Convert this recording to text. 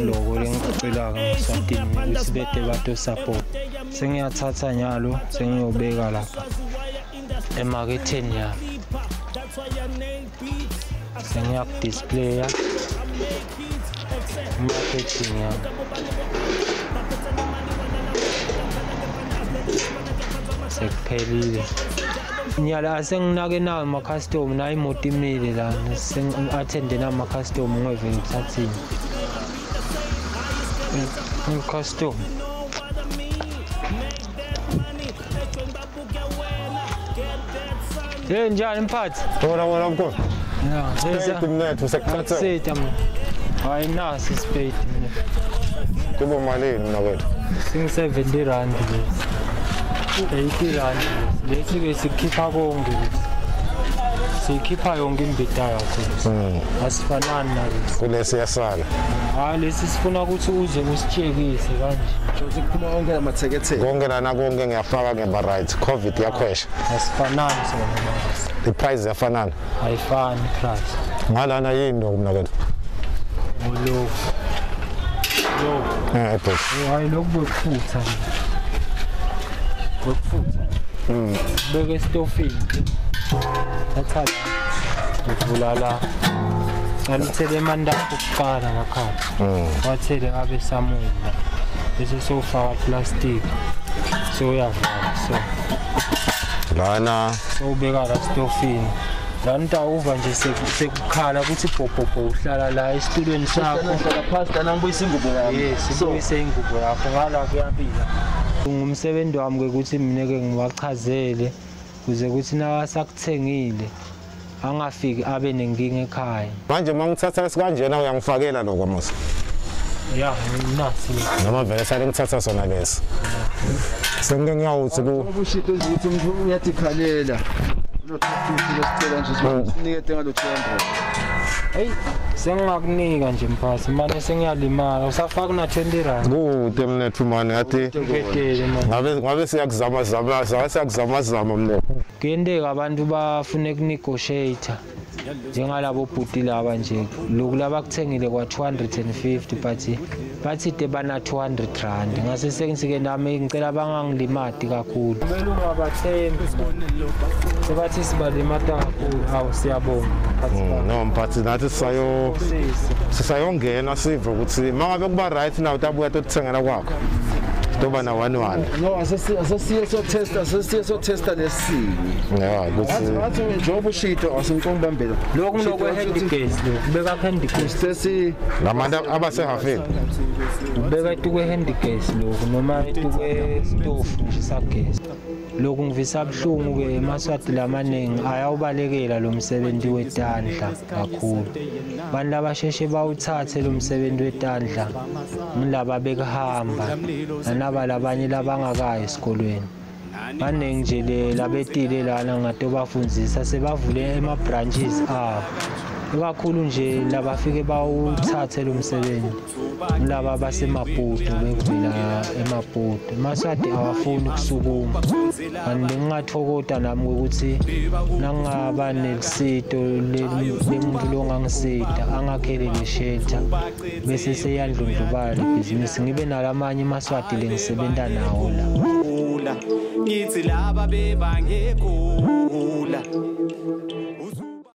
Logo lengicela ngisatini isibete batho support. Sengiyathatha nyalo sengiyobeka lapha emarketeni ya. Sengiyak-displaya marketing ya. Sekuphelile. Nyala senginake nawo ama-custom na imoto imile la sengi-attende nama-custom ngeve ngithathini. Custom. Hey njani mphathi? Wona mkhulu. Yeah, Spade mnethu sekuthatha. Sitha mina. Hayi nasi spade mina. Kuba malini mina kwethu? Sing-70 rand lesi. 80 rand lesi. Lesi-ke sikhipha konke. Sikhipha yonke imbita yakho. Asifanani nalesi. Kulesi yasala. Hayi lesi sifuna ukuthi uze usitshekise kanje. Nje kuphuma konke lamathekethe. Konke lana konke ngiyafaka ngeba right. Covid yakhwesha. Asifanani sona. The price yafanana. Ayifani price. Ngalana yini lokho mina kwethu? Lo. Bro. Hayi lokufutha. Lokufutha. Beke stofini. Thatha la. Uvula la. Alithele manda ukuqala ngakhaya. Wathele abe samula. Bese sofaka plastic. So uyavala so. Lana Ubeka la stofini. Lanta uva nje sekukhala ukuthi popopo uhlala la esitulweni sakho. Uhlala phansi kana ngibuyisa ingubo yami. Yes, ngibuyise ingubo yakho ngala kuyabila. Ngumsebenzi wami ukuthi mina ke ngiwachazele kuze ukuthi nawa sakuthengile angafiki abe nenkinga ekhaya. manje mangithatha sikanjena uyangifakela lokho mos. Yeah, nasi. Noma vele sale ngithatha sona lesi. Sengike ngiyawuthi ku Ubushito ukuthi umuntu uyathi khalela. Lothathuthi lesicela nje sinikete ngalo 200. Hey, sengakunika nje mphasi manje sengiyalimala usafaka na 20 rand. kude mnethu manje yathi Ngedele manje. ngabe siyakuzama mnethu. Kuyenteka abantu bafune ukunegotiate njengalabo bhuti laba nje lokhu labakuthengile kwa 250 but bathi de bana 200 rand ngase sengizike nami ngicela bangangilimati kakhulu. Kumele ungabathembi sebathi sibalimata kakhulu. Hawu siyabonga No mphathi nathi sisayongena sive ukuthi mangabe kuba right now utabuya tothengela kwakho toba na 11. No asesiye so testa lesinye. Yeah ukuthi Wathi nje ubushito asingcombambela. lokhu lokho handicase lokhu beka handicase Sesi labantu abasehafeni beka tukwe handicase lokhu noma tukwe stove nje sagesi. Lokhu ngivisa abhlungu ke emaswati lamaningi ayawubalekela lo msebenzi wetandla kakhulu. Bantu abasheshe bawuthathe lo msebenzi wetandla ngilaba bekuhamba nanaba labanye labangakayi esikolweni. Baningi nje labetile lana ngato bafundzisa sebavule ema branches abo. Kakhulu nje labafike bawuthathe lo msebenzi. Laba basemaputo bekuvela emaputo. Maswati awafuni ukusukuma. Kanti ngingathokota nami ukuthi nangaba nelisito lemuntu longangisita angakhele leshelter bese seyandlundlubala ibhizinisi ngibe nalamanye maswati lengisebenta nawo la. Ngithi laba bebangekula